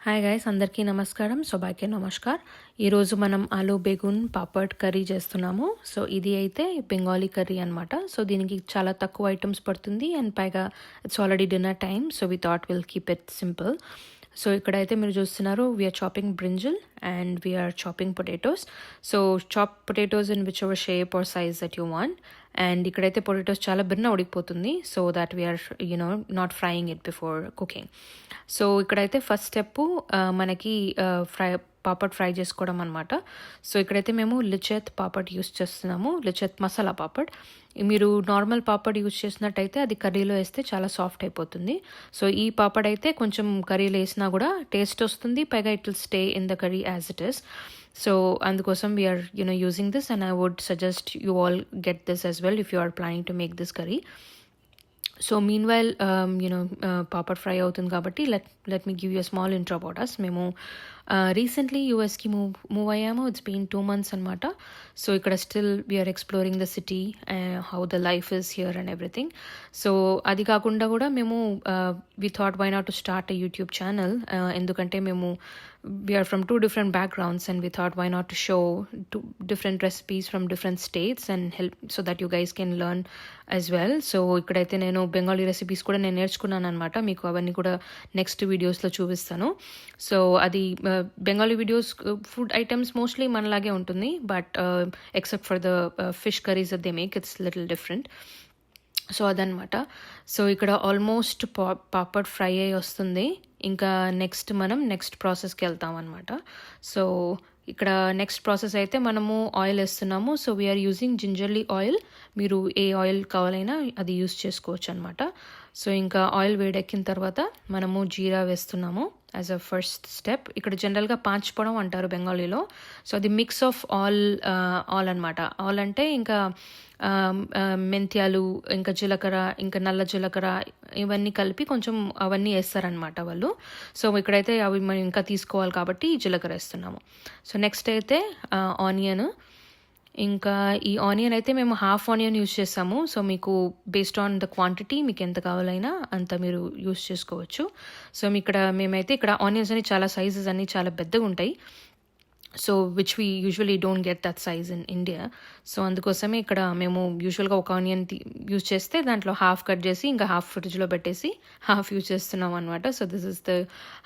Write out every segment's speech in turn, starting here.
Hi guys, అందరికీ నమస్కారం. శుభాకే నమస్కార్. ఈరోజు మనం ఆలూ బేగున్ పాపడ్ కర్రీ చేస్తున్నాము. సో ఇది అయితే బెంగాలీ కర్రీ అనమాట. సో దీనికి చాలా తక్కువ ఐటమ్స్ పడుతుంది అండ్ పైగా it's already dinner time. So we thought will keep it simple. So ఇక్కడైతే మీరు చూస్తున్నారు we're chopping brinjal and we're chopping potatoes. So chop potatoes in whichever shape or size that you want. And ఇక్కడైతే potatoes చాలా బిర్న ఉడికిపోతుంది. So that we're not frying it before cooking. So ఇక్కడైతే first step మనకి papad fry చేసుకోవడం అనమాట. So ఇక్కడైతే మేము లిచెత్ పాపడ్ యూస్ చేస్తున్నాము, లిచెత్ మసాలా పాపడ్. మీరు నార్మల్ పాపడ్ యూస్ చేసినట్టయితే అది కర్రీలో వేస్తే చాలా సాఫ్ట్ అయిపోతుంది. సో ఈ పాపడ్ అయితే కొంచెం కర్రీలో వేసినా కూడా టేస్ట్ వస్తుంది, పైగా it will stay in the curry as it is. So అందుకోసం we're using this and I would suggest you all get this as well if you are planning to make this curry. So meanwhile papad fry అవుతుంది కాబట్టి let me give you small intro about us. మేము recently యూఎస్కి move అయ్యాము. It's been 2 months అనమాట. So ఇక్కడ still we're exploring the city, how the life is here and everything. So అది కాకుండా కూడా మేము we thought why not to start a YouTube channel. ఎందుకంటే మేము we are from 2 different backgrounds and we thought why not to show 2 different recipes from different states and help so that you guys can learn as well. So ikkadaithe nenu bengali recipes kuda nenu నేర్చుకున్నాను అనమాట. మీకు అవన్నీ కూడా next వీడియోస్లో చూపిస్తాను. So అది Bengali videos food items mostly మనలాగే ఉంటుంది, but except for the fish curries that they make its little different. So అదనమాట. సో ఇక్కడ ఆల్మోస్ట్ పాపడ్ ఫ్రై అయ్యి వస్తుంది. ఇంకా మనం నెక్స్ట్ ప్రాసెస్కి వెళ్తాం అనమాట. సో ఇక్కడ నెక్స్ట్ ప్రాసెస్ అయితే మనము ఆయిల్ వేస్తున్నాము. So we're using gingerly oil. మీరు ఏ ఆయిల్ కావాలైనా అది యూస్ చేసుకోవచ్చు అనమాట. సో ఇంకా ఆయిల్ వేడెక్కిన తర్వాత మనము జీరా వేస్తున్నాము యాజ్ అ ఫస్ట్ స్టెప్. ఇక్కడ జనరల్గా పాంచ్పడం అంటారు బెంగాలీలో. సో అది మిక్స్ ఆఫ్ ఆల్ అనమాట. ఆల్ అంటే ఇంకా మెంత్యాలు, ఇంకా జీలకర్ర, ఇంకా నల్ల జీలకర్ర, ఇవన్నీ కలిపి కొంచెం అవన్నీ వేస్తారనమాట వాళ్ళు. సో ఇక్కడైతే అవి మనం ఇంకా తీసుకోవాలి కాబట్టి జీలకర్ర వేస్తున్నాము. సో నెక్స్ట్ అయితే ఆనియన్. ఇంకా ఈ ఆనియన్ అయితే మేము హాఫ్ ఆనియన్ యూస్ చేస్తాము. సో మీకు బేస్డ్ ఆన్ ద క్వాంటిటీ మీకు ఎంత కావాలైనా అంత మీరు యూస్ చేసుకోవచ్చు. సో మేమైతే ఇక్కడ ఆనియన్స్ అని చాలా సైజెస్ అన్ని చాలా పెద్దగా ఉంటాయి. So which we usually don't get that size in India. So అందుకోసమే ఇక్కడ మేము యూజువల్గా ఒక ఆనియన్ యూజ్ చేస్తే దాంట్లో హాఫ్ కట్ చేసి ఇంకా హాఫ్ ఫ్రిడ్జ్లో పెట్టేసి హాఫ్ యూజ్ చేస్తున్నాం అనమాట. So this is the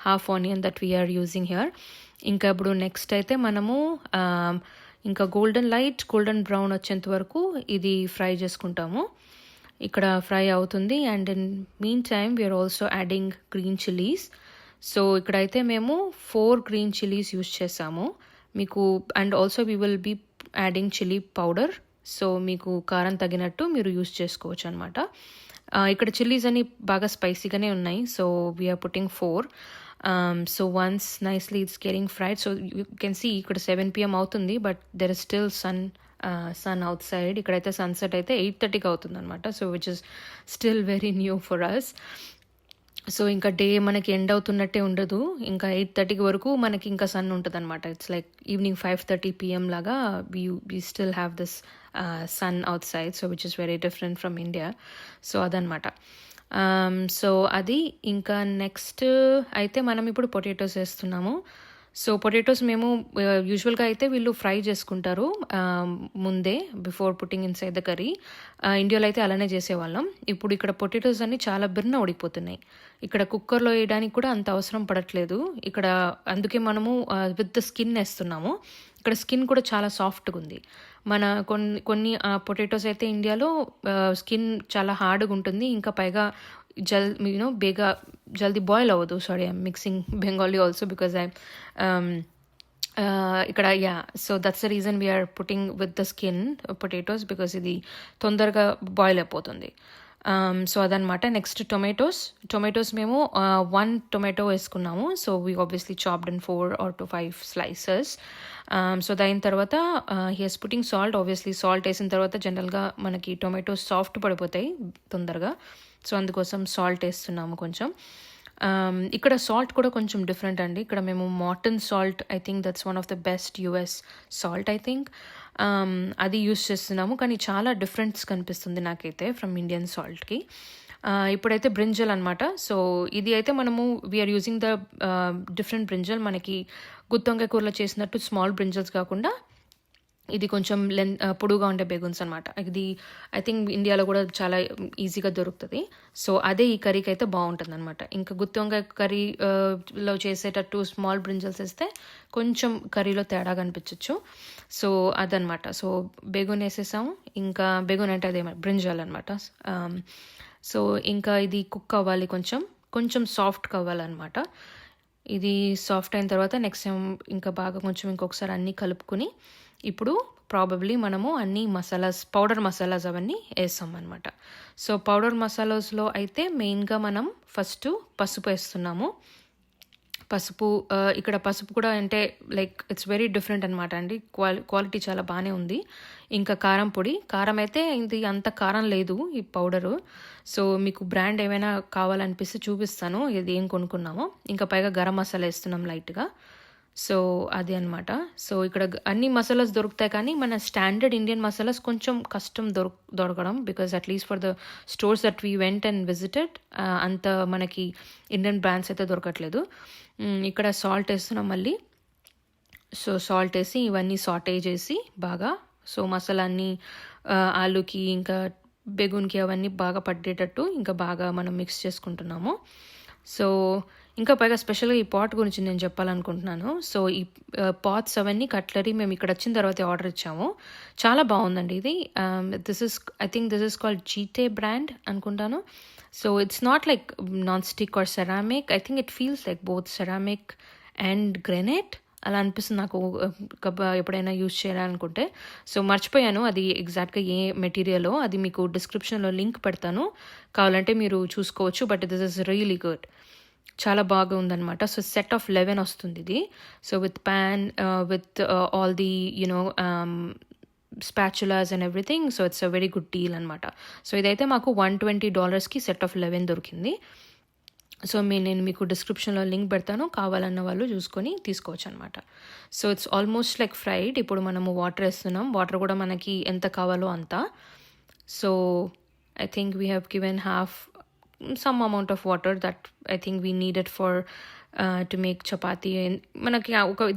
half onion that we're using here. ఇంకా ఇప్పుడు నెక్స్ట్ అయితే మనము ఇంకా గోల్డెన్ బ్రౌన్ వచ్చేంత వరకు ఇది ఫ్రై చేసుకుంటాము. ఇక్కడ ఫ్రై అవుతుంది. And in mean time we're also adding green chillies. So ఇక్కడైతే మేము 4 గ్రీన్ చిల్లీస్ యూస్ చేసాము మీకు. And also we will be adding chilli powder. So మీకు కారం తగినట్టు మీరు యూస్ చేసుకోవచ్చు అనమాట. ఇక్కడ చిల్లీస్ అని బాగా స్పైసీగానే ఉన్నాయి. So we're putting 4. So once nicely it's getting fried. So you can see ఇక్కడ 7 PM అవుతుంది, but there is still sun outside. ఇక్కడైతే సన్సెట్ అయితే 8:30కి అవుతుంది అనమాట. So which is still very new for us. So ఇంకా day మనకి end అవుతున్నట్టే ఉండదు. ఇంకా 8:30 వరకు మనకి ఇంకా సన్ ఉంటుంది అనమాట. ఇట్స్ లైక్ ఈవినింగ్ 5:30 PM లాగా we still have this sun out side. So which is very different from India. So అదనమాట. సో అది ఇంకా నెక్స్ట్ అయితే మనం ఇప్పుడు పొటాటోస్ వేస్తున్నాము. సో పొటాటోస్ మేము యూజువల్గా అయితే వీళ్ళు ఫ్రై చేసుకుంటారు ముందే before putting in side the curry. ఇండియాలో అయితే అలానే చేసేవాళ్ళం. ఇప్పుడు ఇక్కడ పొటాటోస్ అన్ని చాలా బిర్న ఉడికిపోతున్నాయి. ఇక్కడ కుక్కర్లో వేయడానికి కూడా అంత అవసరం పడట్లేదు ఇక్కడ. అందుకే మనము విత్ ద స్కిన్ వేస్తున్నాము. ఇక్కడ స్కిన్ కూడా చాలా సాఫ్ట్గా ఉంది. మన కొన్ని పొటాటోస్ అయితే ఇండియాలో స్కిన్ చాలా హార్డ్గా ఉంటుంది. ఇంకా పైగా బేగా జల్దీ బాయిల్ అవ్వదు. Sorry, I'm mixing Bengali also because ఇక్కడ so that's the reason we're putting with the skin potatoes because ఇది తొందరగా బాయిల్ అయిపోతుంది. సో అదనమాట. నెక్స్ట్ టొమాటోస్ మేము 1 టొమాటో వేసుకున్నాము. So we obviously chopped in 4 or 5 slices. So దాని తర్వాత here's putting salt. Obviously salt వేసిన తర్వాత జనరల్గా మనకి టొమాటోస్ సాఫ్ట్ పడిపోతాయి తొందరగా. సో అందుకోసం సాల్ట్ వేస్తున్నాము కొంచెం. ఇక్కడ సాల్ట్ కూడా కొంచెం డిఫరెంట్ అండి. ఇక్కడ మేము Marton salt, I think that's one of the best US salt I think. అది యూస్ చేస్తున్నాము, కానీ చాలా డిఫరెన్స్ కనిపిస్తుంది నాకైతే ఫ్రమ్ ఇండియన్ సాల్ట్కి. ఇప్పుడైతే బ్రింజల్ అనమాట. సో ఇది అయితే మనము we're using the different brinjal. మనకి గుత్తొంకాయ కూరలో చేసినట్టు స్మాల్ బ్రింజల్స్ కాకుండా ఇది కొంచెం పొడుగా ఉండే బెగున్స్ అనమాట. ఇది ఐ థింక్ ఇండియాలో కూడా చాలా ఈజీగా దొరుకుతుంది. సో అదే ఈ కర్రీకి అయితే బాగుంటుంది అనమాట. ఇంకా గుత్తొంకాయ కర్రీలో చేసేటట్టు స్మాల్ బ్రింజల్స్ వేస్తే కొంచెం కర్రీలో తేడా కనిపించవచ్చు. సో అదనమాట. సో బెగున్ వేసేసాము. ఇంకా బెగున్ అంటే అదే బ్రింజల్ అనమాట. సో ఇంకా ఇది కుక్ అవ్వాలి, కొంచెం సాఫ్ట్గా అవ్వాలన్నమాట. ఇది సాఫ్ట్ అయిన తర్వాత నెక్స్ట్ టైం ఇంకా బాగా కొంచెం ఇంకొకసారి అన్నీ కలుపుకుని ఇప్పుడు ప్రాబబ్లీ మనము అన్ని మసాలాస్, పౌడర్ మసాలాస్ అవన్నీ వేస్తాం అనమాట. సో పౌడర్ మసాలాస్లో అయితే మెయిన్గా మనం ఫస్ట్ పసుపు వేస్తున్నాము. పసుపు ఇక్కడ పసుపు కూడా అంటే లైక్ ఇట్స్ వెరీ డిఫరెంట్ అనమాట అండి. క్వాలిటీ చాలా బాగానే ఉంది. ఇంకా కారం పొడి, కారం అయితే ఇది అంత కారం లేదు ఈ పౌడరు. సో మీకు బ్రాండ్ ఏమైనా కావాలనిపిస్తే చూపిస్తాను ఇది ఏం కొనుక్కున్నామో. ఇంకా పైగా గరం మసాలా వేస్తున్నాం లైట్గా. సో అది అనమాట. సో ఇక్కడ అన్ని మసాలాస్ దొరుకుతాయి, కానీ మన స్టాండర్డ్ ఇండియన్ మసాలాస్ కొంచెం కష్టం దొరకడం, because at least for the stores that we went and visited అంత మనకి ఇండియన్ బ్రాండ్స్ అయితే దొరకట్లేదు. ఇక్కడ సాల్ట్ వేస్తున్నాం మళ్ళీ. సో సాల్ట్ వేసి ఇవన్నీ సాటే చేసి బాగా, సో మసాలా అన్నీ ఆలూకి ఇంకా బెగున్కి అవన్నీ బాగా పట్టేటట్టు ఇంకా బాగా మనం మిక్స్ చేసుకుంటున్నాము. సో ఇంకా పైగా స్పెషల్గా ఈ పాట్ గురించి నేను చెప్పాలనుకుంటున్నాను. సో ఈ పాట్స్ అవన్నీ కట్లరీ మేము ఇక్కడ వచ్చిన తర్వాత ఆర్డర్ ఇచ్చాము. చాలా బాగుందండి ఇది. I think this is called జీటే బ్రాండ్ అనుకుంటాను. So it's not like non stick or ceramic. I think it feels like both ceramic and granite అలా అనిపిస్తుంది నాకు ఎప్పుడైనా యూజ్ చేయాలనుకుంటే. సో మర్చిపోయాను అది ఎగ్జాక్ట్గా ఏ మెటీరియలో, అది మీకు డిస్క్రిప్షన్లో లింక్ పెడతాను, కావాలంటే మీరు చూసుకోవచ్చు. But this is really good, చాలా బాగా ఉందన్నమాట. సో సెట్ ఆఫ్ 11 వస్తుంది ఇది. So with pan, with all the you know spatulas and everything. So it's a very good deal అనమాట. సో ఇదైతే మాకు $120కి సెట్ ఆఫ్ 11 దొరికింది. సో నేను మీకు డిస్క్రిప్షన్లో లింక్ పెడతాను, కావాలన్న వాళ్ళు చూసుకొని తీసుకోవచ్చు అనమాట. So it's almost like fried. ఇప్పుడు మనము వాటర్ వేస్తున్నాం. వాటర్ కూడా మనకి ఎంత కావాలో అంత. So I think we have given some amount of water that I think we needed for to make chapati. మనకి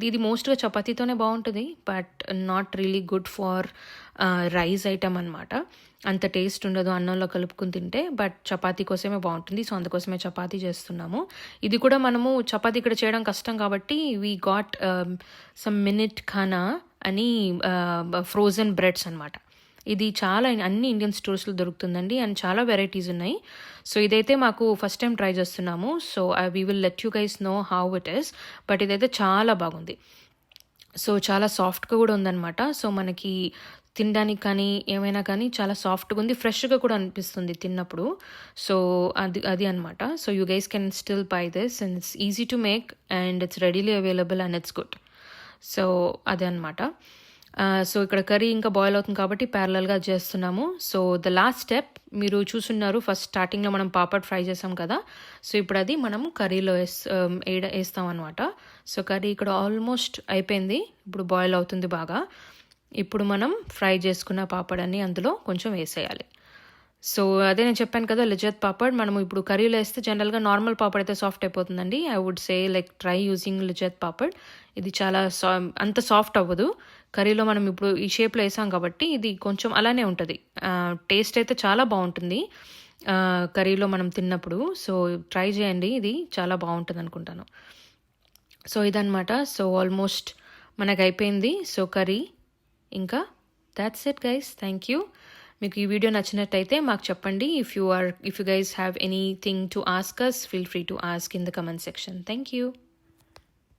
ఇది మోస్ట్గా చపాతీతోనే బాగుంటుంది, but not really good for rice item అనమాట. అంత టేస్ట్ ఉండదు అన్నంలో కలుపుకుని తింటే, బట్ చపాతీ కోసమే బాగుంటుంది. సో అందుకోసమే చపాతీ చేస్తున్నాము. ఇది కూడా మనము చపాతీ ఇక్కడ చేయడం కష్టం కాబట్టి వీ గాట్ సమ్ మినిట్ ఖానా అని ఫ్రోజన్ బ్రెడ్స్ అనమాట. ఇది చాలా అన్ని ఇండియన్ స్టోర్స్లో దొరుకుతుందండి, అండ్ చాలా వెరైటీస్ ఉన్నాయి. సో ఇదైతే మాకు ఫస్ట్ టైం ట్రై చేస్తున్నాము. So we will let you guys know how it is. But ఇదైతే చాలా బాగుంది. సో చాలా సాఫ్ట్గా కూడా ఉందన్నమాట. సో మనకి తినడానికి కానీ ఏమైనా కానీ చాలా సాఫ్ట్గా ఉంది, ఫ్రెష్గా కూడా అనిపిస్తుంది తిన్నప్పుడు. సో అది అనమాట. So you guys can still by this and it's easy to make and it's readily available and it's good. So అదే అనమాట. సో ఇక్కడ కర్రీ ఇంకా బాయిల్ అవుతుంది కాబట్టి ప్యారలల్గా చేస్తున్నాము. సో ద లాస్ట్ స్టెప్ మీరు చూసున్నారు, ఫస్ట్ స్టార్టింగ్లో మనం పాపడ్ ఫ్రై చేసాం కదా. సో ఇప్పుడు అది మనం కర్రీలో వేస్తాం అనమాట. సో కర్రీ ఇక్కడ ఆల్మోస్ట్ అయిపోయింది, ఇప్పుడు బాయిల్ అవుతుంది బాగా. ఇప్పుడు మనం ఫ్రై చేసుకున్న పాపడాన్ని అందులో కొంచెం వేసేయాలి. సో అదే నేను చెప్పాను కదా, లిజత్ పాపడ్ మనము ఇప్పుడు కర్రీలో వేస్తే జనరల్గా నార్మల్ పాపడ్ అయితే సాఫ్ట్ అయిపోతుందండి. I would say like try using Lijjat papad. ఇది చాలా అంత సాఫ్ట్ అవ్వదు. కర్రీలో మనం ఇప్పుడు ఈ షేప్లో వేసాం కాబట్టి ఇది కొంచెం అలానే ఉంటుంది. టేస్ట్ అయితే చాలా బాగుంటుంది కర్రీలో మనం తిన్నప్పుడు. సో ట్రై చేయండి, ఇది చాలా బాగుంటుంది అనుకుంటాను. సో ఇదనమాట. సో ఆల్మోస్ట్ మనకు అయిపోయింది. సో కర్రీ ఇంకా that's it guys. Thank you. మీకు ఈ వీడియో నచ్చినట్టయితే మాకు చెప్పండి. If you guys have anything to ask us, feel free to ask in the comment section. Thank you.